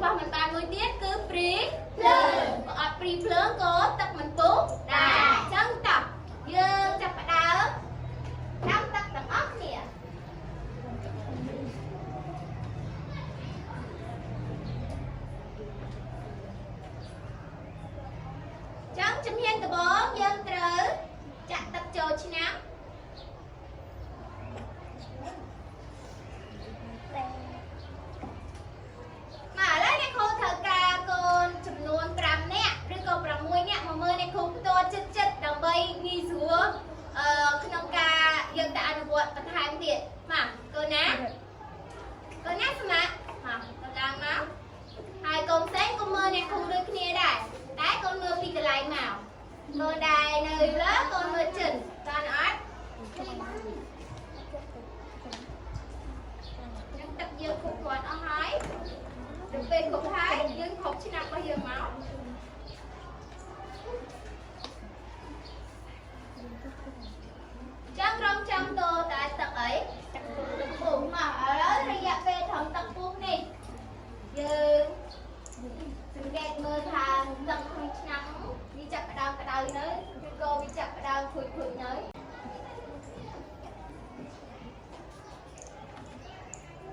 របស់មិនបានមួយទៀតគឺព្រីភ្លើងក៏អត់ព្រីភ្លើងក៏ទឹកមិនពុះដែរអញ្ចឹងតោះយើងចាប់ផ្ដើមដាំទឹកទាំងអស់គ្នាចឹងជំហានដំបូងយើងត្រូវចាក់ទឹកចូលឆ្នាំងមកឥឡូវអ្នកគ្រូត្រូវការកូនចំនួន5នាក់ឬក៏6នាក់មកមើលអ្នកគ្រូផ្ទាល់ចិត្តដើម្បីងាយស្រួលក្នុងការយើងទៅអនុវត្តបន្ថែមទៀតមកកូនណាស្មាក់មកទៅឡើងមកហើយកូនផ្សេងក៏មើលអ្នកគ្រូដូចគ្នាដែរតែកូនមើលពីកន្លែងមកកូនដែរនៅលើកូនមើលចិនតាន់អត់នឹងទឹកយើងគ្រប់គ្រាន់អស់ហើយដល់ពេលគ្រប់ហើយយើងគ្រប់ឆ្នាំរបស់យើងមកចាំរំចាំតតែទឹកអីទឹកពុះមកឥឡូវរយៈពេលត្រឹមទឹកពុះនេះយើងសង្កេតមើលថាទឹកក្នុងឆ្នាំងវាចាប់ផ្ដើមក្តៅនៅឬក៏វាចាប់ផ្ដើមភុយនៅ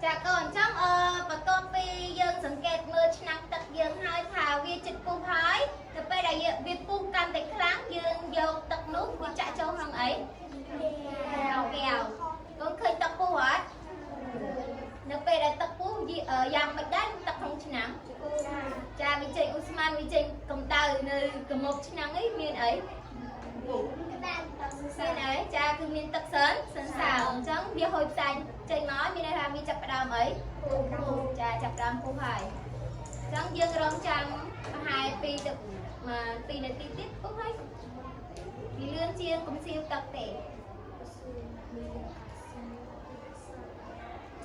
ចាកូនចាំបន្ទាប់ពីយើងសង្កេតមើលឆ្នាំងទឹកយើងហើយថាវាជិតពុះហើយទៅពេលដែលវាពុះកាន់តែខ្លាំងយើងយកទឹកនោះវាចាក់ចូលក្នុងអីកែវកូនឃើញទឹកពុះអត់នៅពេលដែលទឹកពុះយ៉ាងមិនដែរទឹកក្នុងឆ្នាំងចាវាចេញអ៊ូស្មានវាចេញកម្ដៅនៅកមុខឆ្នាំងអីមានអីមានអីចាគឺមានទឹកសិនសៅអញ្ចឹងវាហូរផ្សាយចេញមកមានន័យថាវាចាប់ផ្ដើមអីចាចាប់ផ្ដើមពុះហើយអញ្ចឹងយើងរងចាំប្រហែល2នាទីទៀតពុះហើយវាលឿនជាងកុំសៀវទឹកទេ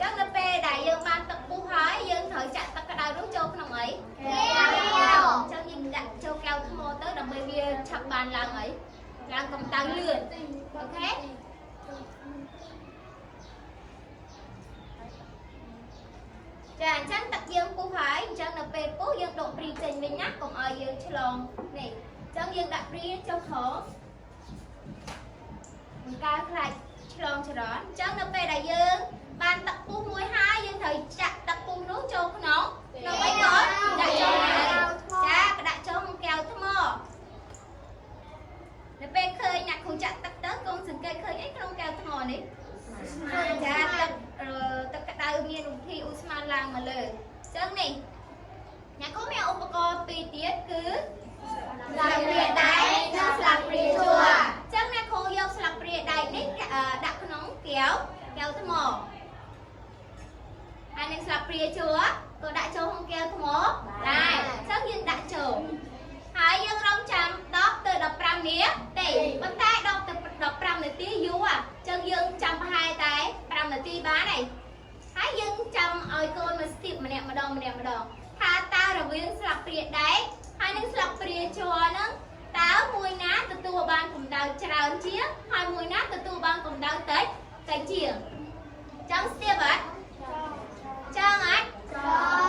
ចឹងនៅពេលដែលយើងបានទឹកពុះហើយយើងត្រូវចាក់ទឹកក្តៅនោះចូលក្នុងអីកែវអញ្ចឹងយើងដាក់ចូលកែវថ្មទៅដើម្បីវាឆាប់បានឡើងអីឡើងកម្ដៅលឿនអូខេចាអញ្ចឹងទឹកយើងពុះហើយអញ្ចឹងនៅពេលពុះយើងដកព្រីចេញវិញណាកុំឲ្យយើងឆ្លងនេះអញ្ចឹងយើងដាក់ព្រីចុះហោបង្កើខ្លាចឆ្លងចរន្តអញ្ចឹងនៅពេលដែលយើងបានទឹកពុះមួយហើយយើងត្រូវចាក់ទឹកពុះនោះចូលក្នុងអីកូនដាក់ចូលចាដាក់ចូលក្នុងកែវថ្មនៅពេលឃើញអ្នកគ្រូចាក់ទឹកទៅកូនសង្កេតឃើញអីក្នុងកែវថ្មនេះចាទឹកក្តៅមានវិធីអ៊ូស្មានឡើងមកលើអញ្ចឹងនេះអ្នកគ្រូមានឧបករណ៍ពីរទៀតគឺស្លាបព្រាដែកនិងស្លាបព្រាជ័រអញ្ចឹងអ្នកគ្រូយកស្លាបព្រាដែកនេះដាក់ក្នុងកែវថ្មហើយនឹងស្លាបព្រាជ័រក៏ដាក់ចូលក្នុងកែវថ្មដែរអញ្ចឹងយើងដាក់ចូលហើយយើងរងចាំ10ទៅ15នាទីប៉ុន្តែ10ទៅ15នាទីយូរអញ្ចឹងយើងចាំប្រហែលតែ5នាទីបានហើយយើងចាំឲ្យកូនមកស្ទាបម្នាក់ម្ដងថាតើរវាងស្លាបព្រាដែកហើយនឹងស្លាបព្រាជ័រហ្នឹងតើមួយណាទទួលបានកម្ដៅច្រើនជាងហើយមួយណាទទួលបានកម្ដៅតិចជាងចាំស្ទាបអត់ចឹងអត់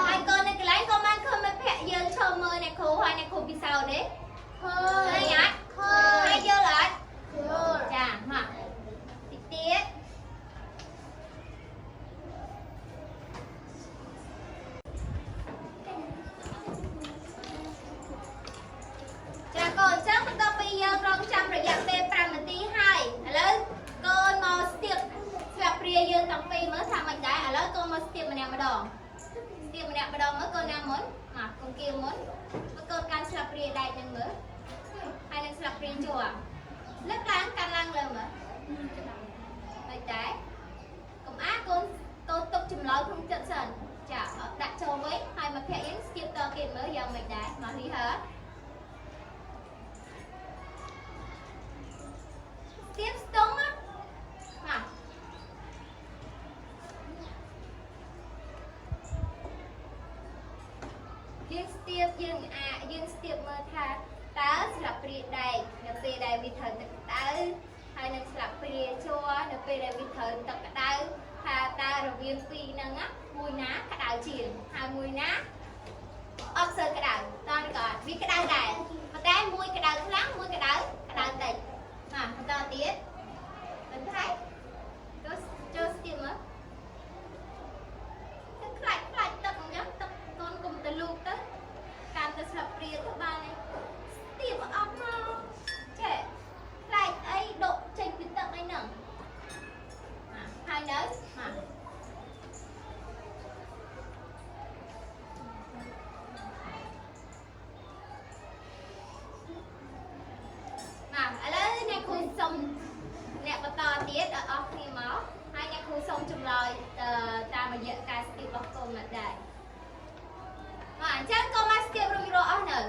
ហើយកូននៅកន្លែងក៏បានឃើញមិត្តភក្តិយើងឈរមើលអ្នកគ្រូហើយអ្នកគ្រូពិសោធន៍ទេឃើញអត់ហើយយល់អត់ចាមកតិចទៀតចាកូនចឹងបន្ទាប់ពីយើងរងចាំរយៈពេល5នាទីហើយឥឡូវកូនមកស្ទាបស្លាបព្រាយើងតាំងពីមើលថាមិនដែរឥឡូវកូនមកស្ទាបម្នាក់ម្ដងមើលកូនណាមុនមកកូនគៀមុនកូនកាន់ស្លាបព្រាដែកនឹងមើលហើយនឹងស្លាបព្រាជ័រលើកឡើងកាន់ឡើងលើមើលមិនដែរកុំកូនទុកចម្លើយក្នុងចិត្តសិនចាដាក់ចូលវិញហើយមកភ័ក្រយើងស្ទាបតទៀតមើលយ៉ាងមិនដែរមកនេះហើស្ទាបស្ទង់មកយើងស្ទាបយើងស្ទាបមើលថាតើស្លាបព្រាដែកនៅពេលដែលវាត្រូវទឹកក្តៅហើយនឹងស្លាបព្រាជ័រនៅពេលដែលវាត្រូវទឹកក្តៅថាតើរវាងពីរហ្នឹងមួយណាក្តៅជាងហើយមួយណា អត់សូវក្តៅតើក៏វាក្តៅដែរប៉ុន្តែមួយក្តៅខ្លាំងមួយក្តៅតិចបន្តទៀតបន្ថែមចូលស្ទាបមើលទឹកខ្លាច់ទឹកអញ្ចឹងទឹកកូនកុំទៅលូកទៅកាន់ទៅស្លាបព្រាទៅបានឯងស្ទាបអត់មកចេះខ្លាច់អីដកចេញពីទឹកអីហ្នឹងហើយនៅឥឡូវអ្នកគ្រូសុំអ្នកបន្តទៀតអស់គ្នាមកហើយអ្នកគ្រូសុំចម្លើយតាមរយៈការស្ទាបរបស់កូនមកដែរអញ្ចឹងកូនមកស្ទាបរួចរាល់អស់នៅ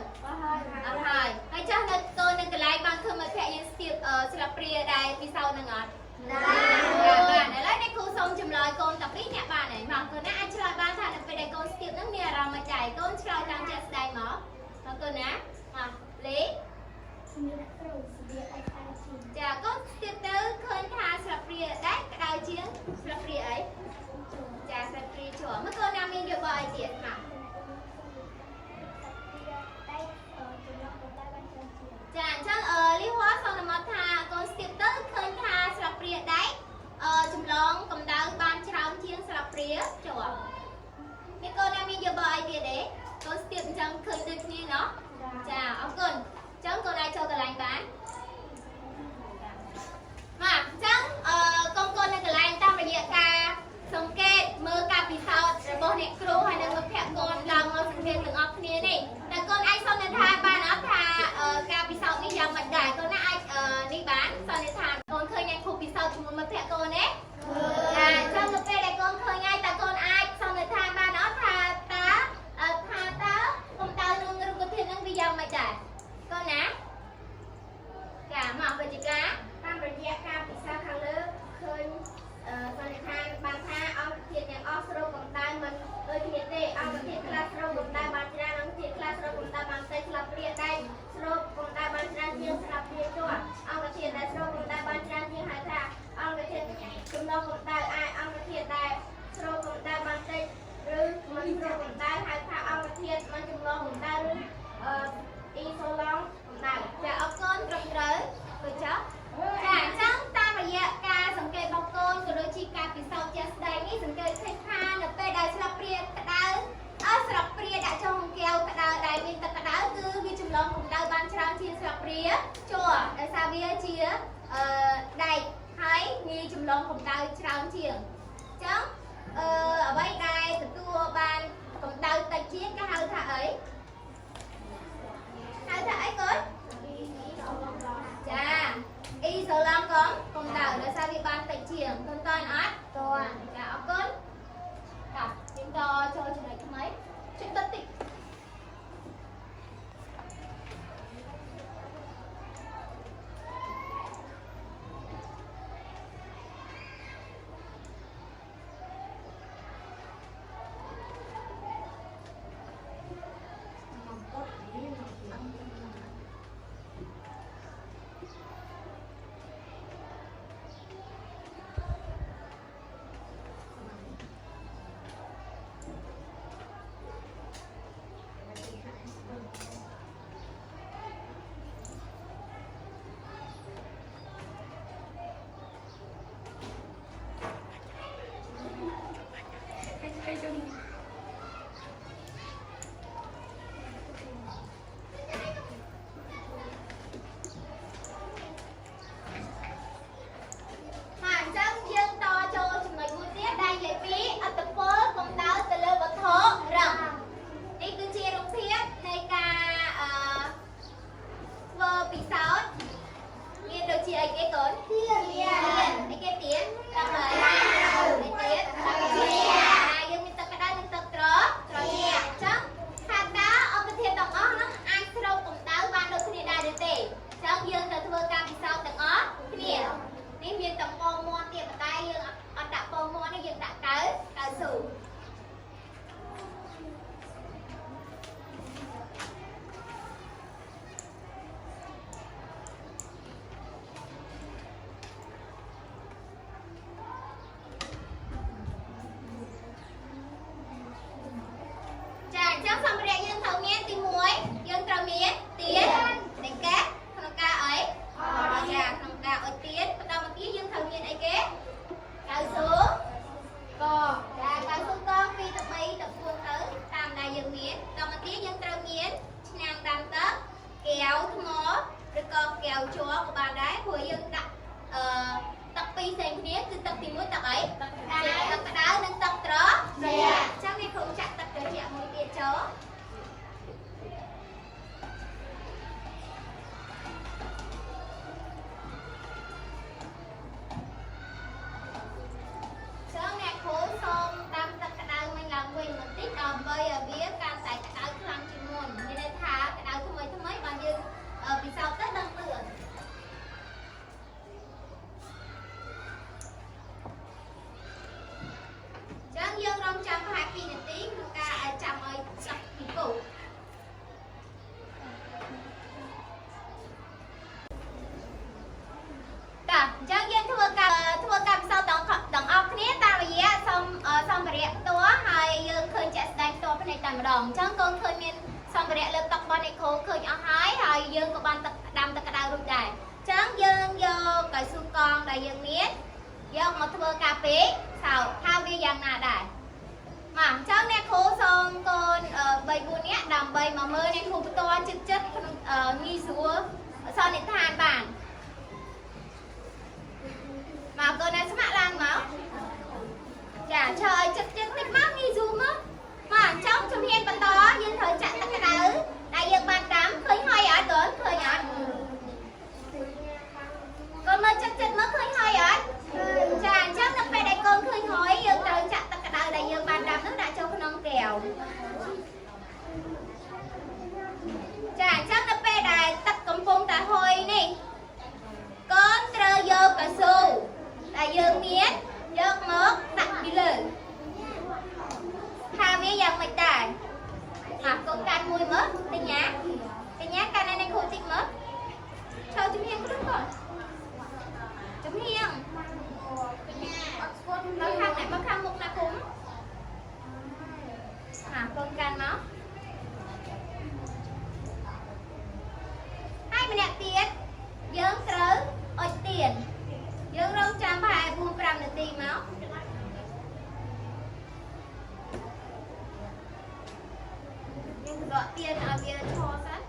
អស់ហើយហើយចាស់នៅកូននៅកន្លែងបានឃើញមិត្តភក្តិយើងស្ទាបស្លាបព្រាដែរពិសោធន៍នឹងអត់បានឥឡូវអ្នកគ្រូសុំចម្លើយកូនតាពីរអ្នកបានហើយមកកូនណាអាចឆ្លើយបានថានៅពេលដែលកូនស្ទាបហ្នឹងមានអារម្មណ៍មិនដែរកូនឆ្លើយតាមជាក់ស្ដែងមកកូនណាមកលេចាកូនស្ទាបទៅឃើញថាស្លាបព្រាដែរក្តៅជាងស្លាបព្រាអីចាស្លាបព្រាជាប់មកកូនណាមានយោបល់អីទៀតមកចាអញ្ចឹងលីវ៉ាសន្មតថាកូនស្ទាបទៅឃើញថាស្លាបព្រាដែរចម្លងកម្ដៅបានច្រើនជាងស្លាបព្រាជាប់នេះកូនណាមានយោបល់អីទៀតទេកូនស្ទាបអញ្ចឹងឃើញដូចគ្នាណោះចាអរគុណអញ្ចឹងកូនអាចចូលកន្លែងបានអញ្ចឹងកូននៅកន្លែងតាមរយៈការសង្កេតមើលការពិសោធន៍របស់អ្នកគ្រូហើយនិងមិត្តភក្តិកូនឡើងមកសង្កេតទាំងអស់គ្នានេះតែកូនអាចសន្និដ្ឋានបានអត់ថាការពិសោធន៍នេះយ៉ាងម៉េចដែរកូនណាអាចនេះបានសន្និដ្ឋានកូនឃើញអ្នកគ្រូពិសោធន៍ជាមួយមិត្តភក្តិកូនទេចាអញ្ចឹងទៅពេលដែលកូនឃើញហើយតើកូនអាចសន្និដ្ឋានបានអត់ថាកម្ដៅនឹងរុក្ខធាតុនឹងវាយ៉ាងម៉េចដែរកូនណាចាមកវិជ្ជាការតាមរយៈការពិសោធន៍ខាងលើឃើញសន្និដ្ឋានបានថាអង្គធាតុទាំងអស់ស្រូបកម្ដៅមិនដូចគ្នាទេអង្គធាតុខ្លះស្រូបកម្ដៅបានច្រើនអង្គធាតុខ្លះស្រូបកម្ដៅបានតិចស្លាបព្រាដែរស្រូបកម្ដៅបានច្រើនជាងស្លាបព្រាជាប់អង្គធាតុដែលស្រូបកម្ដៅបានច្រើនជាងហៅថាអង្គធាតុចំណុះកម្ដៅអង្គធាតុដែលស្រូបកម្ដៅបានតិចឬមិនស្រូបកម្ដៅហៅថាអង្គធាតុមិនចំណុះកម្ដៅឬអ៊ីសូឡង់កម្ដៅចាអរគុណត្រឹមត្រូវទៅចុះចាអញ្ចឹងតាមរយៈការសង្កេតរបស់កូនក៏ដូចជាការពិសោធន៍ជាក់ស្ដែងនេះសង្កេតឃើញថានៅពេលដែលស្លាបព្រាក្តៅស្លាបព្រាដាក់ចូលក្នុងកែវក្តៅដែលមានទឹកក្តៅគឺវាចម្លងកម្ដៅបានច្រើនជាងស្លាបព្រាជ័រដោយសារវាជាដែកហើយងាយចម្លងកម្ដៅច្រើនជាងអញ្ចឹងអ្វីដែលទទួលបានកម្ដៅតិចជាងគេហៅថាអីហៅថាអីកូនចាអ៊ីសូឡង់កម្ដៅដោយសារវាបានតិចជាងតើតើអត់ចាអរគុណបាទយើងតចូលចំណុចថ្មីចុចតិចសម្ភារៈយើងត្រូវមាន តែម្ដងអញ្ចឹងកូនឃើញមានសម្ភារៈលើតុរបស់អ្នកគ្រូឃើញអស់ហើយយើងក៏បានដាំទឹកក្តៅរួចដែរអញ្ចឹងយើងយកកៅស៊ូកងដែលយើងមានយកមកធ្វើកាហ្វេសោថាវាយ៉ាងណាដែរបាទអញ្ចឹងអ្នកគ្រូសូមកូន3 4នាក់ដើម្បីមកមើលអ្នកគ្រូផ្ទាល់ចិត្តក្នុងងាយស្រួលសន្និដ្ឋានបានមកកូនណាស្ម័គ្រឡើងមកចាឈរឲ្យចិត្តតិចមកងាយស្រួលមកអញ្ចឹងជំហានបន្តយើងត្រូវចាក់ទឹកក្តៅដែលយើងបានដាំឃើញហើយអត់កូនឃើញអត់កូនមើលចិត្តមកឃើញហើយអត់ចាអញ្ចឹងនៅពេលដែលកូនឃើញហើយយើងត្រូវចាក់ទឹកក្តៅដែលយើងបានដាំនោះដាក់ចូលក្នុងកែវចាអញ្ចឹងនៅពេលដែលទឹកកំពុងតែហុយនេះកូនត្រូវយកកៅស៊ូដែលយើងមានយកមកដាក់ពីលើថាវាយ៉ាងម៉េចដែរមកកូនកាន់មួយមើលតិញ៉ាកាន់ឲ្យអ្នកគ្រូតិចមើលឈរជំហៀងខ្លួនកូនជំហៀងនៅខាងไหนមកខាងមុខណាគុំកូនកាន់មកហើយម្នាក់ទៀតយើងត្រូវអុជទៀនយើងរងចាំប្រហែល 4-5 នាទីមកយើងដកទៀនឲ្យវាឈរសិន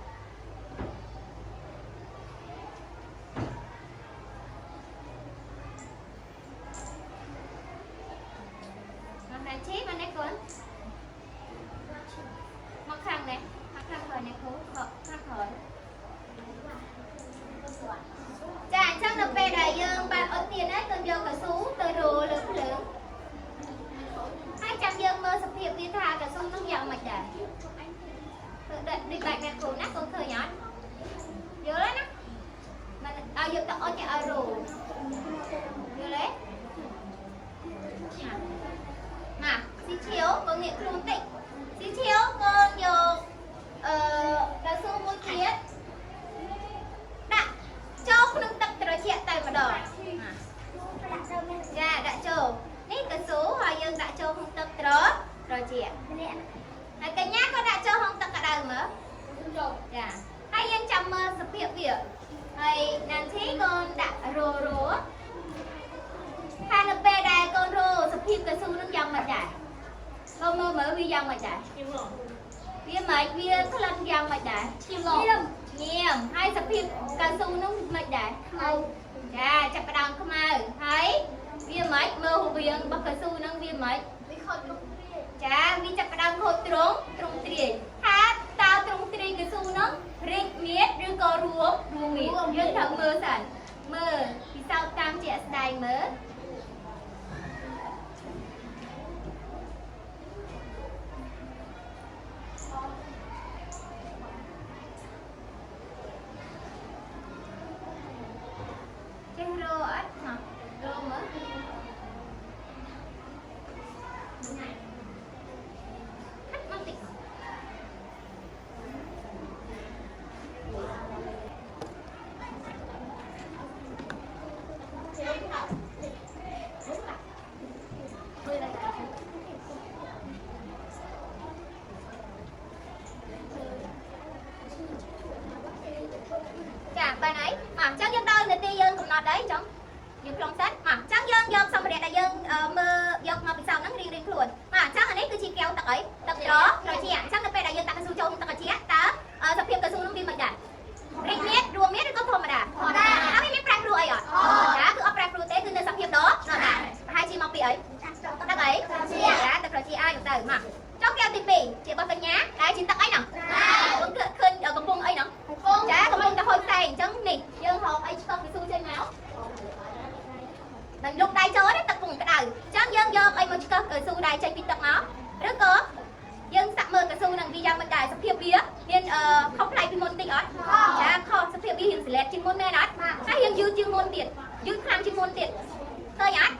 មកខាងឈីមកនេះកូនមកខាងនេះមកខាងក្រោយនេះគ្រូខាងក្រោយចាអញ្ចឹងនៅពេលដែលយើងបានអុជទៀនហើយគឺយកកៅស៊ូទៅរោលើភ្លើងហើយចាំយើងមើលសភាពវាថាកៅស៊ូនោះយ៉ាងម៉េចដែរដូចបែបអ្នកគ្រូណាកូនឃើញអត់យល់ទេណាមិនឲ្យយកទៅអុជឲ្យរោយល់ទេណាស៊ីឈៀវកូនងាកខ្លួនតិចស៊ីឈៀវកូនយកកៅស៊ូមួយទៀតដាក់ចូលក្នុងទឹកត្រជាក់តែម្ដងចាដាក់ចូលនេះកៅស៊ូហើយយើងដាក់ចូលក្នុងទឹកត្រជាក់ហើយកញ្ញាក៏ដាក់ចូលក្នុងទឹកក្តៅមើលចាហើយយើងចាំមើលសភាពវាហើយណានធីកូនដាក់រោហើយនៅពេលដែលកូនរោសភាពកៅស៊ូនឹងយ៉ាងម៉េចដែរកូនមើលវាយ៉ាងម៉េចដែរវាមិនវាក្លិនយ៉ាងម៉េចដែរញៀមហើយសភាពកៅស៊ូនោះមិនដែរខ្មៅចាចាប់ផ្ដើមខ្មៅហើយវាមិនមើលរូបរាងរបស់កៅស៊ូនឹងវាមិនវាខូចទ្រង់ទ្រាយចាវាចាប់ផ្ដើមខូចទ្រង់ទ្រាយថាតើទ្រង់ទ្រាយកៅស៊ូនោះរីកមាឌឬក៏រួមមាឌយើងត្រូវមើលសិនមើលពិសោធន៍តាមជាក់ស្ដែងមើលបានហើយអញ្ចឹងយើងដល់នាទីយើងកំណត់ហើយអញ្ចឹងយើងខ្លងសិនអញ្ចឹងយើងយកសម្ភារៈដែលយើងមើលយកមកពិសោធន៍ហ្នឹងរៀងខ្លួនអញ្ចឹងអានេះគឺជាកែវទឹកអីទឹកត្រជាក់អញ្ចឹងនៅពេលដែលយើងដាក់កៅស៊ូចូលក្នុងទឹកត្រជាក់តើសភាពកៅស៊ូនោះវាមិនដែររីកមាឌរួមមាឌឬក៏ធម្មតាហើយវាមានប្រែប្រួលអីអត់ចាគឺអត់ប្រែប្រួលទេគឺនៅសភាពដប្រហែលជាមកពីអីទឹកអីចាទឹកត្រជាក់ឲ្យទៅមកចុះកែវទី2ជារបស់កញ្ញាដែលជាទឹកអីហ្នឹងបងឃើញកំពុងអីហ្នឹងចាកំពុងតែហុយផ្សែងអញ្ចឹងនេះយើងរកអីឆ្កឹះពីស៊ូចេញមកដល់យកដៃចូលទេទឹកកំពុងក្តៅអញ្ចឹងយើងយកអីមកឆ្កឹះស៊ូដែលចេញពីទឹកមកឬក៏យើងសាក់មើលកៅស៊ូនឹងវាយ៉ាងមិនដែរសភាពវាមានខុសប្លែកពីមុនតិចអត់ចាខុសសភាពវារៀងស្លែតជាងមុនមែនអត់ហើយយើងយឺតជាងមុនទៀតយឺតខ្លាំងជាងមុនទៀតឃើញអត់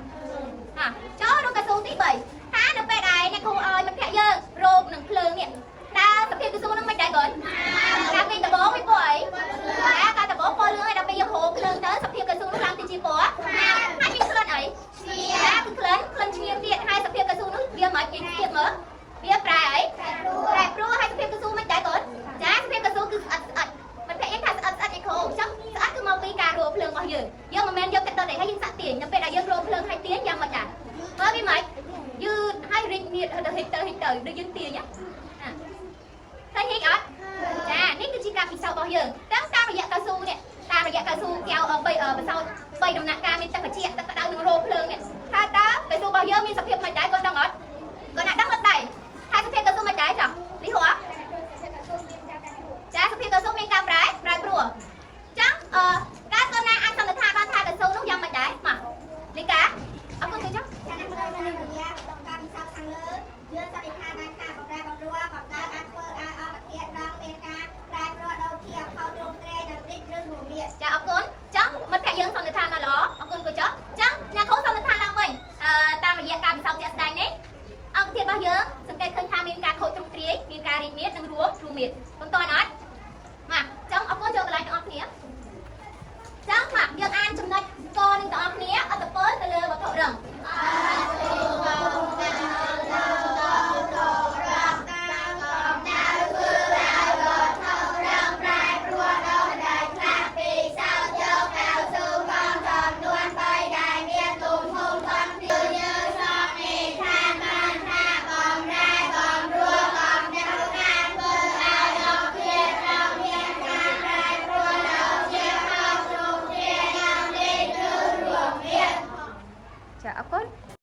ចូលរកកៅស៊ូទី3ថានៅពេលដែលអ្នកគ្រូឲ្យមិត្តភក្តិយើងរោគនឹងភ្លើងនេះតើសភាពកៅស៊ូនឹងមិនដែរកូនកាលពីដំបូងវាពណ៌អីចាកាលដំបូងពណ៌លឿងហើយដល់ពេលយើងរោភ្លើងទៅសភាពកៅស៊ូនឹងឡើងទៅជាពណ៌ហើយមានក្លិនអីចាគឺក្លិនឈ្ងៀមទៀតហើយសភាពកៅស៊ូនោះវាមិនចេញទៀតមើលវាប្រែអី ទៅដូចយើងទាញណាឃើញនេះអត់ចានេះគឺជាការពិសោធន៍របស់យើងតាមរយៈកៅស៊ូនេះតាមរយៈកៅស៊ូកែវ3បន្សោត3ដំណាក់កាលមានទឹកត្រជាក់ទឹកក្តៅនិងរោភ្លើងនេះថាតើកៅស៊ូរបស់យើងមានសភាពមិនដែរគាត់ដឹងអត់គាត់ណាដឹងអត់ដែរហើយសភាពកៅស៊ូមិនដែរចាលីហ៎ចាសភាពកៅស៊ូមានការប្រែប្រួលចឹងការកូនណាអាចសន្និដ្ឋានបានថាកៅស៊ូនោះយ៉ាងមិនដែរមកលីកាអរគុណទៅចឹងចា៎ក្នុងរយៈការពិសោធន៍ខាងលើយើងសន្និដ្ឋានបានថាបម្រែបម្រួលបង្កើតអាចធ្វើឲ្យអបទានដល់មានការប្រែប្រួលដូចជាអខោទ្រង់ត្រែនិងឌិចឬរមាសចាអរគុណចឹងមិត្តភក្តិយើងសន្និដ្ឋានមកល្អអរគុណគូចុះចឹងអ្នកគ្រូសន្និដ្ឋានឡើងវិញតាមរយៈការពិសោធន៍ជាក់ស្ដែងនេះអង្គធាតុរបស់យើងសង្កេតឃើញថាមានការខូចទ្រង់ទ្រាយមានការរីកមាសនិងរួមមៀតបន្តអត់